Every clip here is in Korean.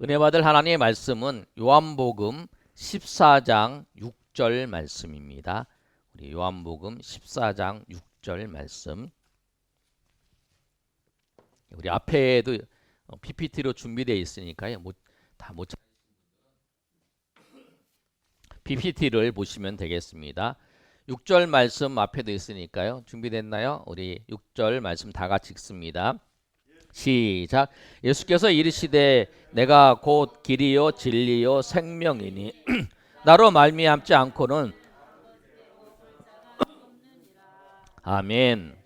은혜 받을 하나님의 말씀은 요한복음 14장 6절 말씀입니다. 우리 요한복음 14장 6절 말씀. 우리 앞에도 PPT로 준비되어 있으니까요. 다못 PPT를 보시면 되겠습니다. 6절 말씀 앞에도 있으니까요. 준비됐나요? 우리 6절 말씀 다 같이 읽습니다. 시작. 예수께서 이르시되 내가 곧 길이요 진리요 생명이니 나로 말미암지 않고는 아멘.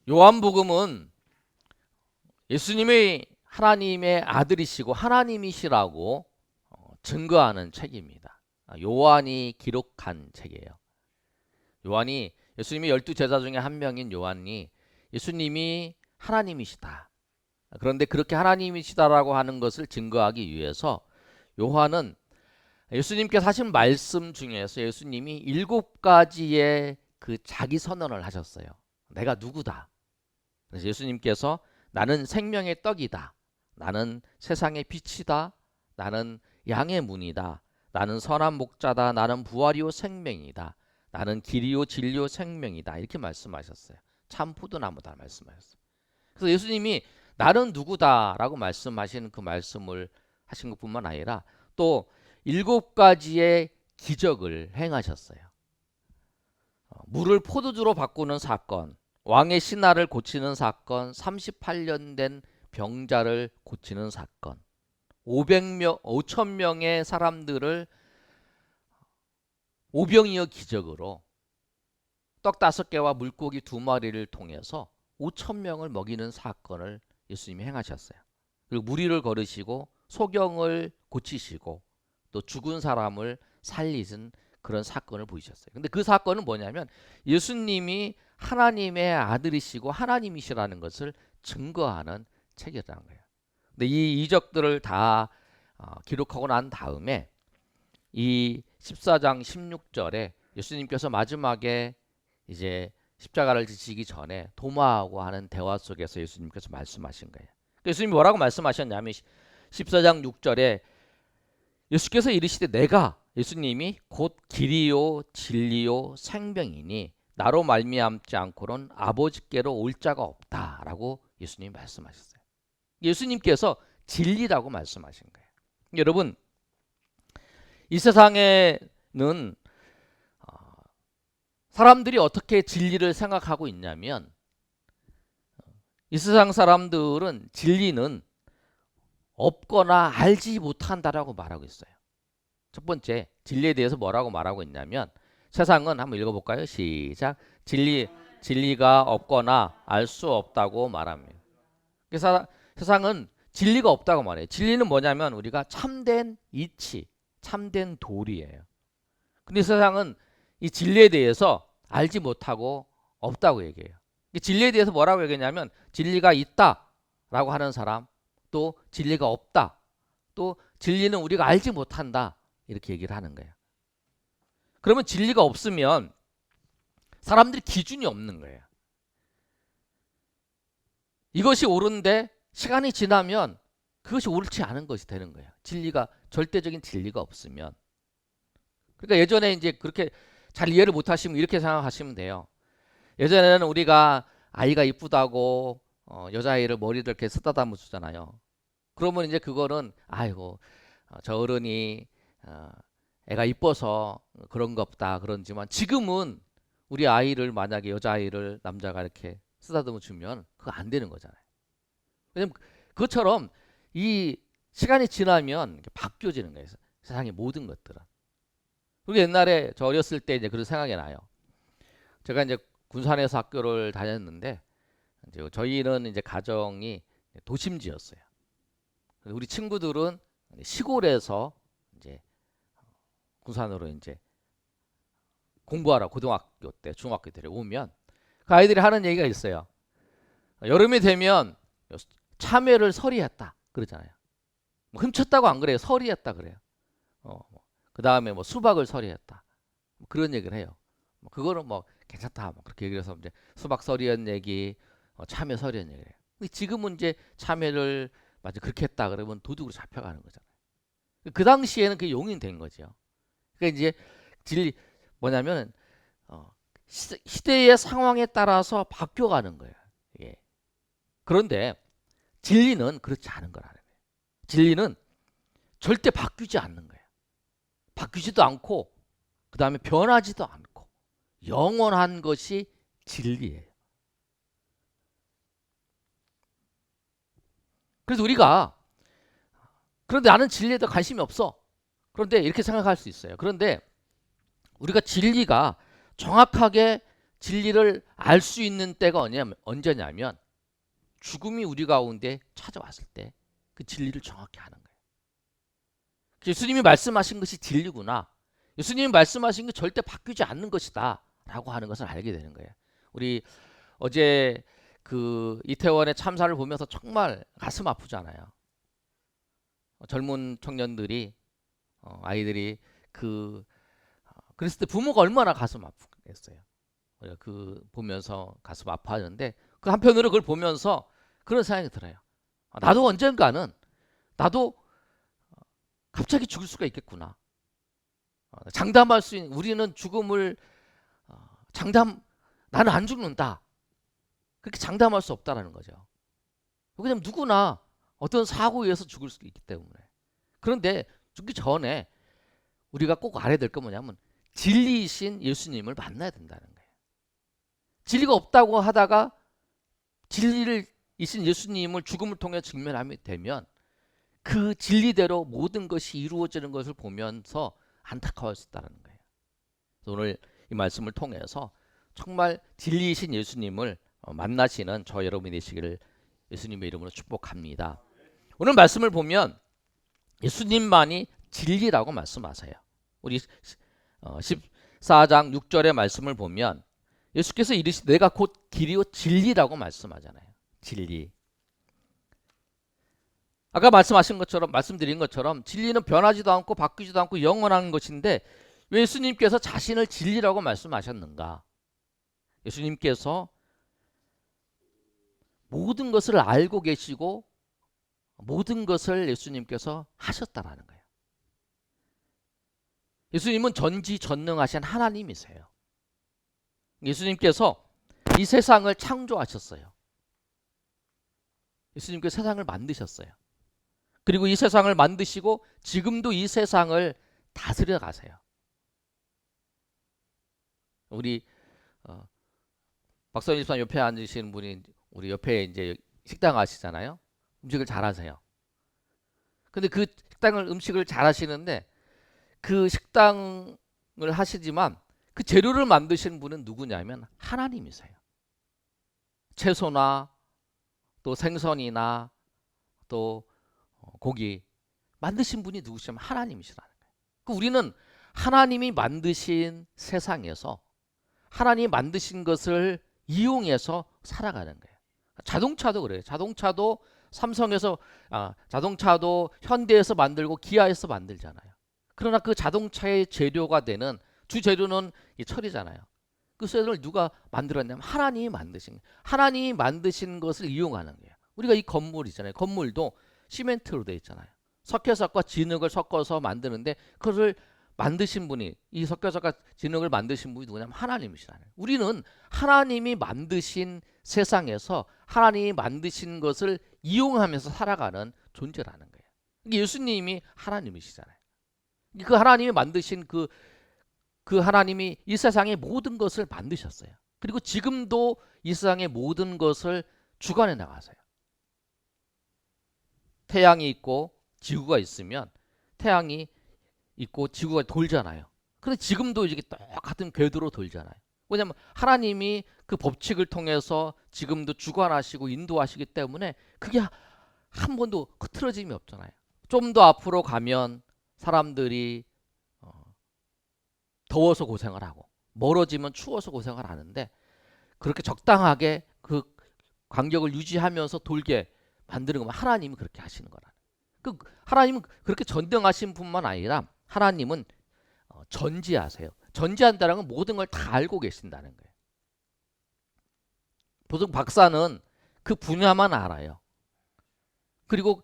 요한복음은 예수님이 하나님의 아들이시고 하나님이시라고 증거하는 책입니다. 요한이 기록한 책이에요. 요한이 예수님의 12제자 중에 한 명인 요한이 예수님이 하나님이시다. 그런데 그렇게 하나님이시다라고 하는 것을 증거하기 위해서 요한은 예수님께서 하신 말씀 중에서 예수님이 7가지의 그 자기 선언을 하셨어요. 내가 누구다. 그래서 예수님께서 나는 생명의 떡이다. 나는 세상의 빛이다. 나는 양의 문이다. 나는 선한 목자다. 나는 부활이요 생명이다. 나는 길이요 진리요 생명이다. 이렇게 말씀하셨어요. 참 포도나무다 말씀하셨어요. 그래서 예수님이 나는 누구다라고 말씀하시는 그 말씀을 하신 것뿐만 아니라 또 7가지의 기적을 행하셨어요. 물을 포도주로 바꾸는 사건, 왕의 신하를 고치는 사건, 38년 된 병자를 고치는 사건, 5,000명의 사람들을 오병이어 기적으로 떡 5개와 물고기 2마리를 통해서 5,000명을 먹이는 사건을 예수님이 행하셨어요. 그리고 무리를 걸으시고 소경을 고치시고 또 죽은 사람을 살리신 그런 사건을 보이셨어요. 근데 그 사건은 뭐냐면 예수님이 하나님의 아들이시고 하나님이시라는 것을 증거하는 책이라는 거예요. 근데 이 이적들을 다 기록하고 난 다음에 이 14장 16절에 예수님께서 마지막에 이제 십자가를 지시기 전에 도마하고 하는 대화 속에서 예수님께서 말씀하신 거예요. 예수님이 뭐라고 말씀하셨냐면 14장 6절에 예수께서 이르시되 내가 예수님이 곧 길이요 진리요 생명이니 나로 말미암지 않고는 아버지께로 올 자가 없다라고 예수님이 말씀하셨어요. 예수님께서 진리라고 말씀하신 거예요. 여러분, 이 세상에는 사람들이 어떻게 진리를 생각하고 있냐면 이 세상 사람들은 진리는 없거나 알지 못한다라고 말하고 있어요. 첫 번째, 진리에 대해서 뭐라고 말하고 있냐면 세상은 한번 읽어볼까요? 시작. 진리가 없거나 알 수 없다고 말합니다. 그래서 세상은 진리가 없다고 말해요. 진리는 뭐냐면 우리가 참된 이치, 참된 도리예요. 근데 세상은 이 진리에 대해서 알지 못하고 없다고 얘기해요. 진리에 대해서 뭐라고 얘기하냐면 진리가 있다라고 하는 사람, 또 진리가 없다, 또 진리는 우리가 알지 못한다 이렇게 얘기를 하는 거예요. 그러면 진리가 없으면 사람들이 기준이 없는 거예요. 이것이 옳은데 시간이 지나면 그것이 옳지 않은 것이 되는 거예요. 진리가 절대적인 진리가 없으면. 그러니까 예전에 이제 그렇게 잘 이해를 못 하시면 이렇게 생각하시면 돼요. 예전에는 우리가 아이가 이쁘다고 여자아이를 머리를 이렇게 쓰다듬어 주잖아요. 그러면 이제 그거는 아이고 저 어른이 애가 이뻐서 그런가 보다 그런지만 지금은 우리 아이를 만약에 여자아이를 남자가 이렇게 쓰다듬어 주면 그거 안 되는 거잖아요. 왜냐면 그것처럼 이 시간이 지나면 바뀌어지는 거예요. 세상의 모든 것들은. 그리고 옛날에 저 어렸을 때 이제 그런 생각이 나요. 제가 이제 군산에서 학교를 다녔는데 이제 저희는 이제 가정이 도심지였어요. 우리 친구들은 시골에서 이제 군산으로 이제 공부하러 고등학교 때, 중학교 때 오면 그 아이들이 하는 얘기가 있어요. 여름이 되면 참외를 서리했다 그러잖아요. 뭐 훔쳤다고 안 그래요. 서리했다 그래요. 그 다음에 뭐 수박을 서리했다. 뭐 그런 얘기를 해요. 그거는 뭐 괜찮다. 뭐 그렇게 얘기를 해서 이제 수박 서리한 얘기, 참외 서리한 얘기를 해요. 근데 지금은 이제 참외를 맞아 그렇게 했다 그러면 도둑으로 잡혀가는 거잖아요. 그 당시에는 그게 용인된 거죠. 그러니까 이제 진리 뭐냐면 시대의 상황에 따라서 바뀌어가는 거예요. 예. 그런데 진리는 그렇지 않은 거라는 거예요. 진리는 절대 바뀌지 않는 거예요. 바뀌지도 않고 그 다음에 변하지도 않고 영원한 것이 진리예요. 그래서 우리가 그런데 나는 진리에 대해 관심이 없어. 그런데 이렇게 생각할 수 있어요. 그런데 우리가 진리가 정확하게 진리를 알 수 있는 때가 언제냐면 죽음이 우리 가운데 찾아왔을 때 그 진리를 정확히 아는 거예요. 예수님이 말씀하신 것이 진리구나. 예수님이 말씀하신 게 절대 바뀌지 않는 것이다 라고 하는 것을 알게 되는 거예요. 우리 어제 그 이태원의 참사를 보면서 정말 가슴 아프잖아요. 젊은 청년들이 아이들이 그랬을 때 부모가 얼마나 가슴 아프겠어요. 그 보면서 가슴 아파하는데 그 한편으로 그걸 보면서 그런 생각이 들어요. 나도 언젠가는 나도 갑자기 죽을 수가 있겠구나. 장담할 수 있는 우리는 죽음을 나는 안 죽는다. 그렇게 장담할 수 없다라는 거죠. 왜냐면 누구나 어떤 사고에 의해서 죽을 수 있기 때문에. 그런데 죽기 전에 우리가 꼭 알아야 될 건 뭐냐면 진리이신 예수님을 만나야 된다는 거예요. 진리가 없다고 하다가 진리를 이신 예수님을 죽음을 통해 직면하게 되면 그 진리대로 모든 것이 이루어지는 것을 보면서 안타까울 수 있다는 거예요. 오늘 이 말씀을 통해서 정말 진리이신 예수님을 만나시는 저 여러분이 되시기를 예수님의 이름으로 축복합니다. 오늘 말씀을 보면 예수님만이 진리라고 말씀하세요. 우리 14장 6절의 말씀을 보면 예수께서 이르시되 내가 곧 길이요 진리라고 말씀하잖아요. 진리. 아까 말씀드린 것처럼 진리는 변하지도 않고 바뀌지도 않고 영원한 것인데 왜 예수님께서 자신을 진리라고 말씀하셨는가? 예수님께서 모든 것을 알고 계시고 모든 것을 예수님께서 하셨다라는 거예요. 예수님은 전지전능하신 하나님이세요. 예수님께서 이 세상을 창조하셨어요. 예수님께서 세상을 만드셨어요. 그리고 이 세상을 만드시고 지금도 이 세상을 다스려 가세요. 우리 박선일 집사 옆에 앉으시는 분이 우리 옆에 이제 식당 하시잖아요. 음식을 잘하세요. 근데 그 음식을 잘하시는데 그 식당을 하시지만 그 재료를 만드신 분은 누구냐면 하나님이세요. 채소나 또 생선이나 또 고기 만드신 분이 누구시냐면 하나님이시라는 거예요. 우리는 하나님이 만드신 세상에서 하나님이 만드신 것을 이용해서 살아가는 거예요. 자동차도 그래요. 자동차도 자동차도 현대에서 만들고 기아에서 만들잖아요. 그러나 그 자동차의 재료가 되는 주재료는 이 철이잖아요. 그 쇠를 누가 만들었냐면 하나님이 만드신 것을 이용하는 거예요. 우리가 이 건물 있잖아요. 건물도 시멘트로 되어 있잖아요. 석회석과 진흙을 섞어서 만드는데 그것을 만드신 분이 이 석회석과 진흙을 만드신 분이 누구냐면 하나님이시라는 거예요. 우리는 하나님이 만드신 세상에서 하나님이 만드신 것을 이용하면서 살아가는 존재라는 거예요. 예수님이 하나님이시잖아요. 그 하나님이 만드신 그 하나님이 이 세상의 모든 것을 만드셨어요. 그리고 지금도 이 세상의 모든 것을 주관해 나가세요. 태양이 있고 지구가 있으면 태양이 있고 지구가 돌잖아요. 그런데 지금도 이게 똑같은 궤도로 돌잖아요. 왜냐하면 하나님이 그 법칙을 통해서 지금도 주관하시고 인도하시기 때문에 그게 한 번도 흐트러짐이 없잖아요. 좀 더 앞으로 가면 사람들이 더워서 고생을 하고 멀어지면 추워서 고생을 하는데 그렇게 적당하게 그 간격을 유지하면서 돌게 만드는 것만 하나님이 그렇게 하시는 거라. 하나님은 그렇게 전능하신 분만 아니라 하나님은 전지하세요. 전지한다는 건 모든 걸 다 알고 계신다는 거예요. 보통 박사는 그 분야만 알아요. 그리고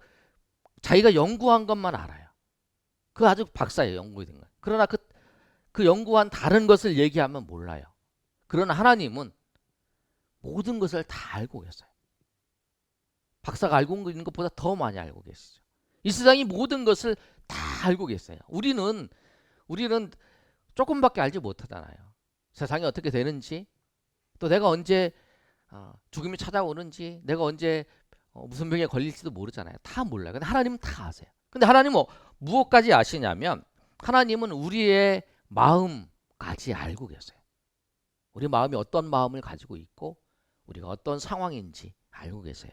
자기가 연구한 것만 알아요. 그 아주 박사예요. 연구된 거. 그러나 그 연구한 다른 것을 얘기하면 몰라요. 그러나 하나님은 모든 것을 다 알고 계세요. 박사가 알고 있는 것보다 더 많이 알고 계시죠. 이 세상이 모든 것을 다 알고 계세요. 우리는 조금밖에 알지 못하잖아요. 세상이 어떻게 되는지, 또 내가 언제 죽음이 찾아오는지, 내가 언제 무슨 병에 걸릴지도 모르잖아요. 다 몰라요. 근데 하나님은 다 아세요. 근데 하나님은 무엇까지 아시냐면 하나님은 우리의 마음까지 알고 계세요. 우리 마음이 어떤 마음을 가지고 있고 우리가 어떤 상황인지 알고 계세요.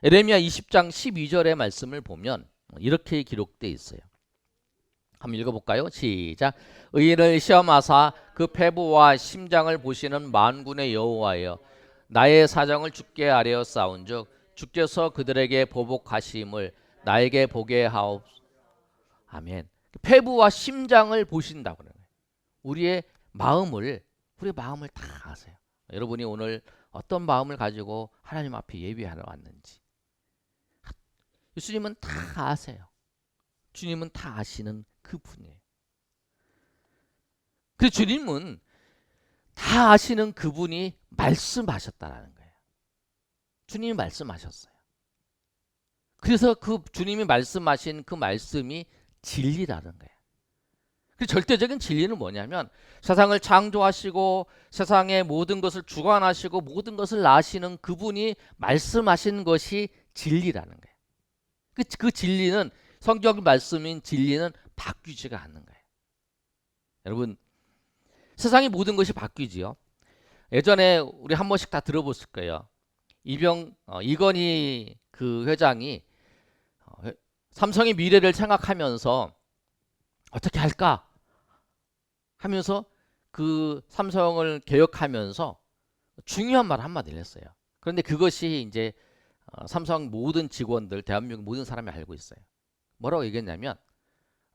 에레미야 20장 12절의 말씀을 보면 이렇게 기록되어 있어요. 한번 읽어볼까요? 시작. 의인을 시험하사 그 패부와 심장을 보시는 만군의 여호와여, 나의 사정을 주께 아뢰어 싸운즉 주께서 그들에게 보복하심을 나에게 보게 하옵소서. 아멘. 패부와 심장을 보신다고 그래요. 우리의 마음을 다 아세요. 여러분이 오늘 어떤 마음을 가지고 하나님 앞에 예배하러 왔는지 예수님은 다 아세요. 주님은 다 아시는 그분이에요. 그 주님은 다 아시는 그분이 말씀하셨다라는 거예요. 주님이 말씀하셨어요. 그래서 그 주님이 말씀하신 그 말씀이 진리라는 거예요. 그 절대적인 진리는 뭐냐면 세상을 창조하시고 세상의 모든 것을 주관하시고 모든 것을 아시는 그분이 말씀하신 것이 진리라는 거예요. 그 진리는 성경 말씀인 진리는 바뀌지가 않는 거예요. 여러분, 세상의 모든 것이 바뀌지요. 예전에 우리 한 번씩 다 들어봤을 거예요. 이건희 그 회장이 삼성의 미래를 생각하면서 어떻게 할까 하면서 그 삼성을 개혁하면서 중요한 말 한마디를 했어요. 그런데 그것이 이제 삼성 모든 직원들, 대한민국 모든 사람이 알고 있어요. 뭐라고 얘기했냐면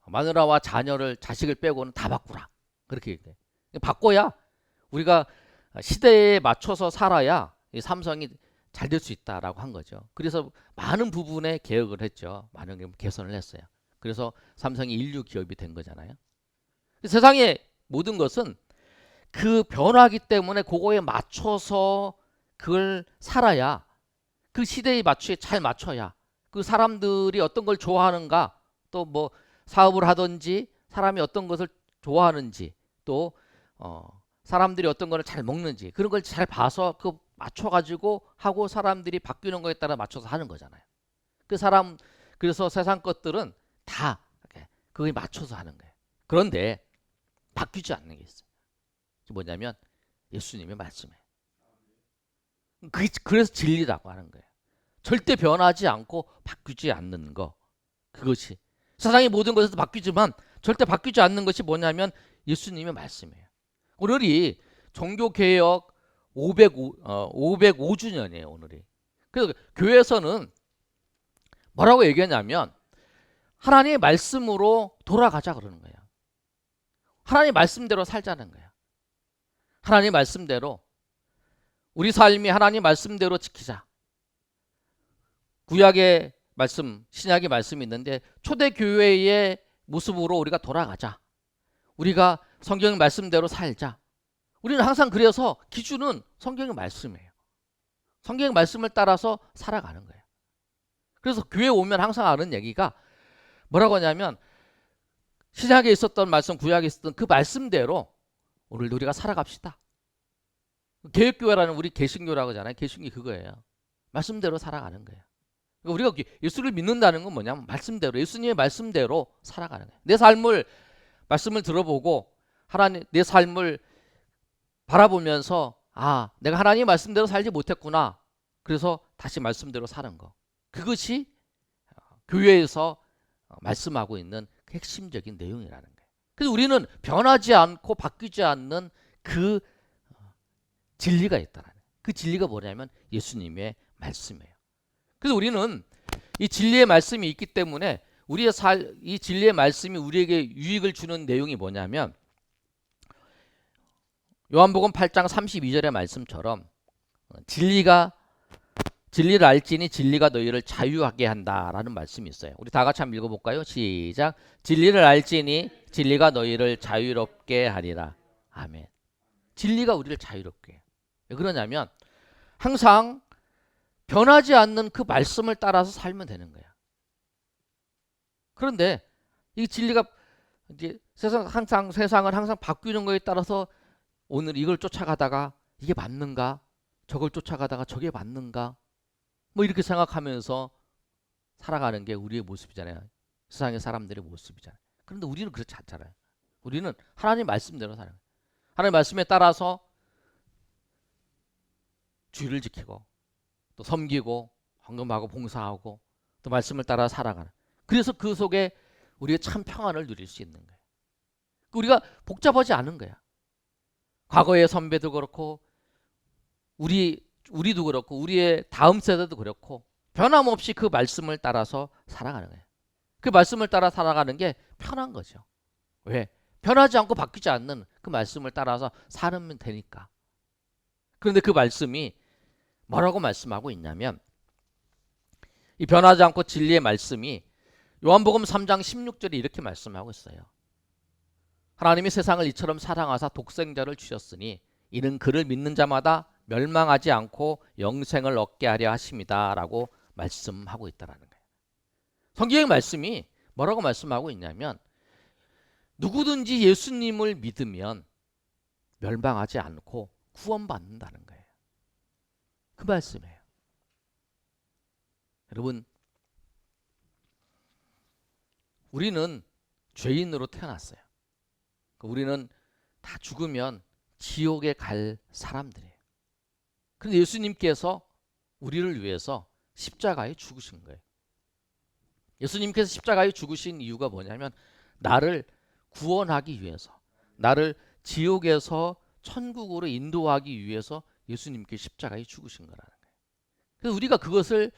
마누라와 자식을 빼고는 다 바꾸라. 그렇게 얘기해요. 바꿔야 우리가 시대에 맞춰서 살아야 이 삼성이 잘 될 수 있다라고 한 거죠. 그래서 많은 부분에 개혁을 했죠. 많은 개선을 했어요. 그래서 삼성이 인류 기업이 된 거잖아요. 세상의 모든 것은 그 변화기 때문에 그거에 맞춰서 그걸 살아야 그 시대에 잘 맞춰야 그 사람들이 어떤 걸 좋아하는가, 또 뭐 사업을 하든지 사람이 어떤 것을 좋아하는지, 또 사람들이 어떤 거를 잘 먹는지 그런 걸 잘 봐서 그 맞춰가지고 하고 사람들이 바뀌는 거에 따라 맞춰서 하는 거잖아요. 그래서 세상 것들은 다 그거에 맞춰서 하는 거예요. 그런데 바뀌지 않는 게 있어요. 뭐냐면 예수님의 말씀이에요. 그래서 진리라고 하는 거예요. 절대 변하지 않고 바뀌지 않는 거. 그것이 세상의 모든 것에서 바뀌지만 절대 바뀌지 않는 것이 뭐냐면 예수님의 말씀이에요. 오늘이 종교개혁 505주년이에요. 오늘이. 그래서 교회에서는 뭐라고 얘기하냐면 하나님의 말씀으로 돌아가자 그러는 거예요. 하나님의 말씀대로 살자는 거예요. 하나님의 말씀대로 우리 삶이 하나님 말씀대로 지키자. 구약의 말씀, 신약의 말씀이 있는데 초대교회의 모습으로 우리가 돌아가자. 우리가 성경의 말씀대로 살자. 우리는 항상 그래서 기준은 성경의 말씀이에요. 성경의 말씀을 따라서 살아가는 거예요. 그래서 교회 오면 항상 하는 얘기가 뭐라고 하냐면 신약에 있었던 말씀, 구약에 있었던 그 말씀대로 오늘도 우리가 살아갑시다. 개혁교회라는 우리 개신교라고 하잖아요. 개신교 그거예요. 말씀대로 살아가는 거예요. 그러니까 우리가 예수를 믿는다는 건 뭐냐면 말씀대로, 예수님의 말씀대로 살아가는 거예요. 내 삶을 말씀을 들어보고 하나님 내 삶을 바라보면서 내가 하나님 말씀대로 살지 못했구나. 그래서 다시 말씀대로 사는 거. 그것이 교회에서 말씀하고 있는 핵심적인 내용이라는 거예요. 그래서 우리는 변하지 않고 바뀌지 않는 그 진리가 있다는 거예요. 그 진리가 뭐냐면 예수님의 말씀이에요. 그래서 우리는 이 진리의 말씀이 있기 때문에 이 진리의 말씀이 우리에게 유익을 주는 내용이 뭐냐면 요한복음 8장 32절의 말씀처럼 진리가 진리를 알지니 진리가 너희를 자유하게 한다라는 말씀이 있어요. 우리 다 같이 한번 읽어볼까요? 시작. 진리를 알지니 진리가 너희를 자유롭게 하리라. 아멘. 진리가 우리를 자유롭게 해요. 왜 그러냐면 항상 변하지 않는 그 말씀을 따라서 살면 되는 거야. 그런데 이 진리가 이제 세상은 항상 바뀌는 거에 따라서 오늘 이걸 쫓아가다가 이게 맞는가? 저걸 쫓아가다가 저게 맞는가? 뭐 이렇게 생각하면서 살아가는 게 우리의 모습이잖아요. 세상의 사람들의 모습이잖아요. 그런데 우리는 그렇지 않잖아요. 우리는 하나님 말씀대로 살아요. 하나님 말씀에 따라서 주의를 지키고 또 섬기고 헌금하고 봉사하고 또 말씀을 따라 살아가는. 그래서 그 속에 우리가 참 평안을 누릴 수 있는 거예요. 우리가 복잡하지 않은 거야. 과거의 선배도 그렇고 우리도 그렇고 우리의 다음 세대도 그렇고 변함없이 그 말씀을 따라서 살아가는 거예요. 그 말씀을 따라 살아가는 게 편한 거죠. 왜? 변하지 않고 바뀌지 않는 그 말씀을 따라서 살면 되니까. 그런데 그 말씀이 뭐라고 말씀하고 있냐면 이 변하지 않고 진리의 말씀이 요한복음 3장 16절에 이렇게 말씀하고 있어요. 하나님이 세상을 이처럼 사랑하사 독생자를 주셨으니 이는 그를 믿는 자마다 멸망하지 않고 영생을 얻게 하려 하심이다 라고 말씀하고 있다는 거예요. 성경의 말씀이 뭐라고 말씀하고 있냐면 누구든지 예수님을 믿으면 멸망하지 않고 구원받는다는 거예요. 그 말씀이에요. 여러분, 우리는 죄인으로 태어났어요. 우리는 다 죽으면 지옥에 갈 사람들이에요. 그런데 예수님께서 우리를 위해서 십자가에 죽으신 거예요. 예수님께서 십자가에 죽으신 이유가 뭐냐면 나를 구원하기 위해서, 나를 지옥에서 천국으로 인도하기 위해서 예수님께 십자가에 죽으신 거라는 거예요. 그래서 우리가 그것을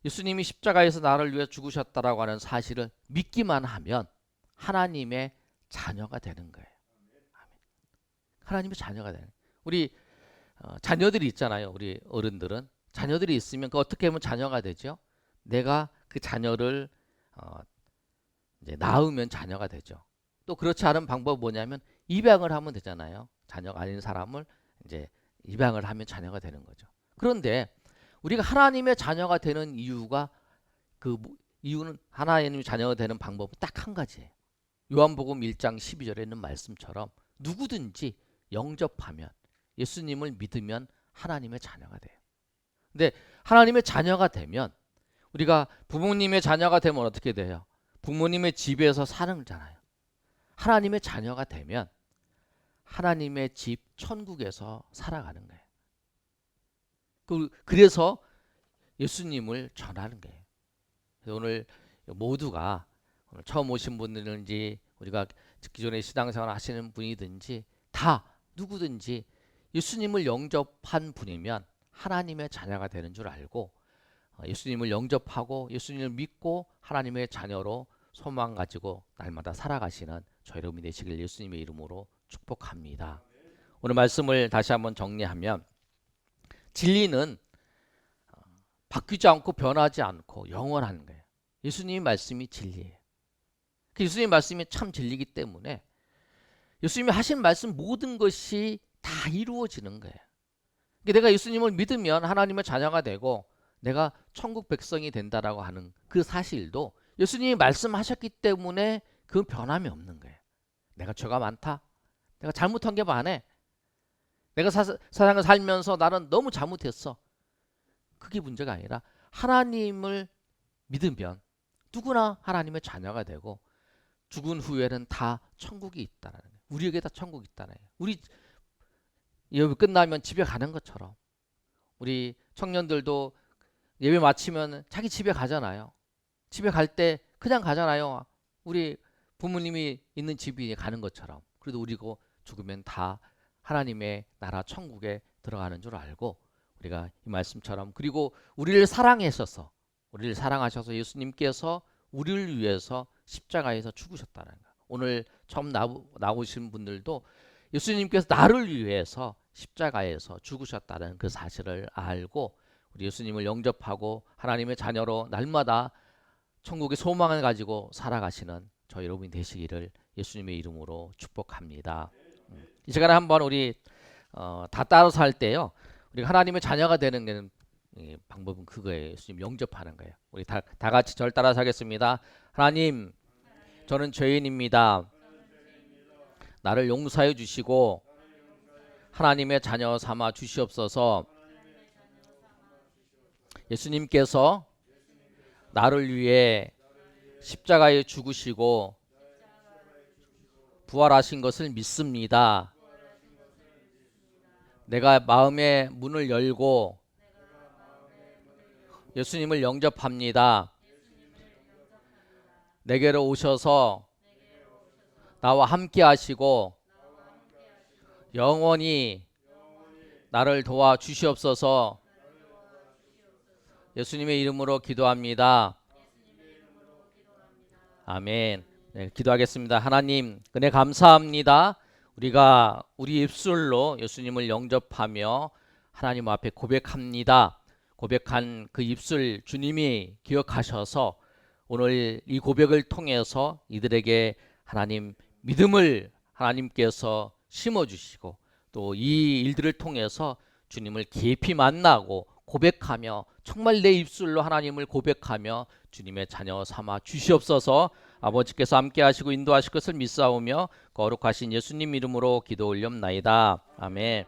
예수님이 십자가에서 나를 위해 죽으셨다라고 하는 사실을 믿기만 하면 하나님의 자녀가 되는 거예요. 하나님의 자녀가 되는 거예요. 우리 자녀들이 있잖아요. 우리 어른들은 자녀들이 있으면 그 어떻게 하면 자녀가 되죠? 내가 그 자녀를 이제 낳으면 자녀가 되죠. 또 그렇지 않은 방법은 뭐냐면 입양을 하면 되잖아요. 자녀가 아닌 사람을 이제 입양을 하면 자녀가 되는 거죠. 그런데 우리가 하나님의 자녀가 되는 이유가 이유는 하나님의 자녀가 되는 방법은 딱 한 가지예요. 요한복음 1장 12절에 있는 말씀처럼 누구든지 영접하면 예수님을 믿으면 하나님의 자녀가 돼요. 근데 하나님의 자녀가 되면 우리가 부모님의 자녀가 되면 어떻게 돼요? 부모님의 집에서 사는 거잖아요. 하나님의 자녀가 되면 하나님의 집 천국에서 살아가는 거예요. 그래서 예수님을 전하는 거예요. 그래서 오늘 모두가 오늘 처음 오신 분들인지 우리가 기존에 신앙생활 하시는 분이든지 다 누구든지 예수님을 영접한 분이면 하나님의 자녀가 되는 줄 알고 예수님을 영접하고 예수님을 믿고 하나님의 자녀로 소망 가지고 날마다 살아가시는 저 여러분이 되시길 예수님의 이름으로 축복합니다. 오늘 말씀을 다시 한번 정리하면 진리는 바뀌지 않고 변하지 않고 영원한 거예요. 예수님의 말씀이 진리예요. 그 예수님의 말씀이 참 진리이기 때문에 예수님이 하신 말씀 모든 것이 다 이루어지는 거예요. 그러니까 내가 예수님을 믿으면 하나님의 자녀가 되고 내가 천국 백성이 된다라고 하는 그 사실도 예수님이 말씀하셨기 때문에 그 변함이 없는 거예요. 내가 죄가 많다. 내가 잘못한 게 많아. 내가 세상을 살면서 나는 너무 잘못했어. 그게 문제가 아니라 하나님을 믿으면 누구나 하나님의 자녀가 되고 죽은 후에는 다 천국이 있다는 거예요. 우리에게 다 천국이 있다는 거예요. 우리 예배 끝나면 집에 가는 것처럼 우리 청년들도 예배 마치면 자기 집에 가잖아요. 집에 갈 때 그냥 가잖아요. 우리 부모님이 있는 집이 가는 것처럼. 그래도 우리고 죽으면 다 하나님의 나라 천국에 들어가는 줄 알고 우리가 이 말씀처럼 그리고 우리를 사랑하셔서 예수님께서 우리를 위해서 십자가에서 죽으셨다는 거예요. 오늘 처음 나오신 분들도 예수님께서 나를 위해서 십자가에서 죽으셨다는 그 사실을 알고 우리 예수님을 영접하고 하나님의 자녀로 날마다 천국의 소망을 가지고 살아가시는 저 여러분이 되시기를 예수님의 이름으로 축복합니다. 이 시간에 한번 우리 다 따로 살 때요. 우리가 하나님의 자녀가 되는 게 방법은 그거예요. 예수님 영접하는 거예요. 우리 다 같이 절 따라서 하겠습니다. 하나님, 저는 죄인입니다. 나를 용서해 주시고 하나님의 자녀 삼아 주시옵소서. 예수님께서 나를 위해 십자가에 죽으시고 부활하신 것을 믿습니다. 내가 마음의 문을 열고 예수님을 영접합니다. 내게로 오셔서 나와 함께 하시고 영원히 나를 도와 주시옵소서. 예수님의 이름으로 기도합니다. 아멘. 네, 기도하겠습니다. 하나님, 은혜 감사합니다. 우리가 우리 입술로 예수님을 영접하며 하나님 앞에 고백합니다. 고백한 그 입술 주님이 기억하셔서 오늘 이 고백을 통해서 이들에게 하나님 믿음을 하나님께서 심어주시고 또 이 일들을 통해서 주님을 깊이 만나고 고백하며 정말 내 입술로 하나님을 고백하며 주님의 자녀 삼아 주시옵소서. 아버지께서 함께 하시고 인도하실 것을 믿사오며 거룩하신 예수님 이름으로 기도 올렵나이다. 아멘.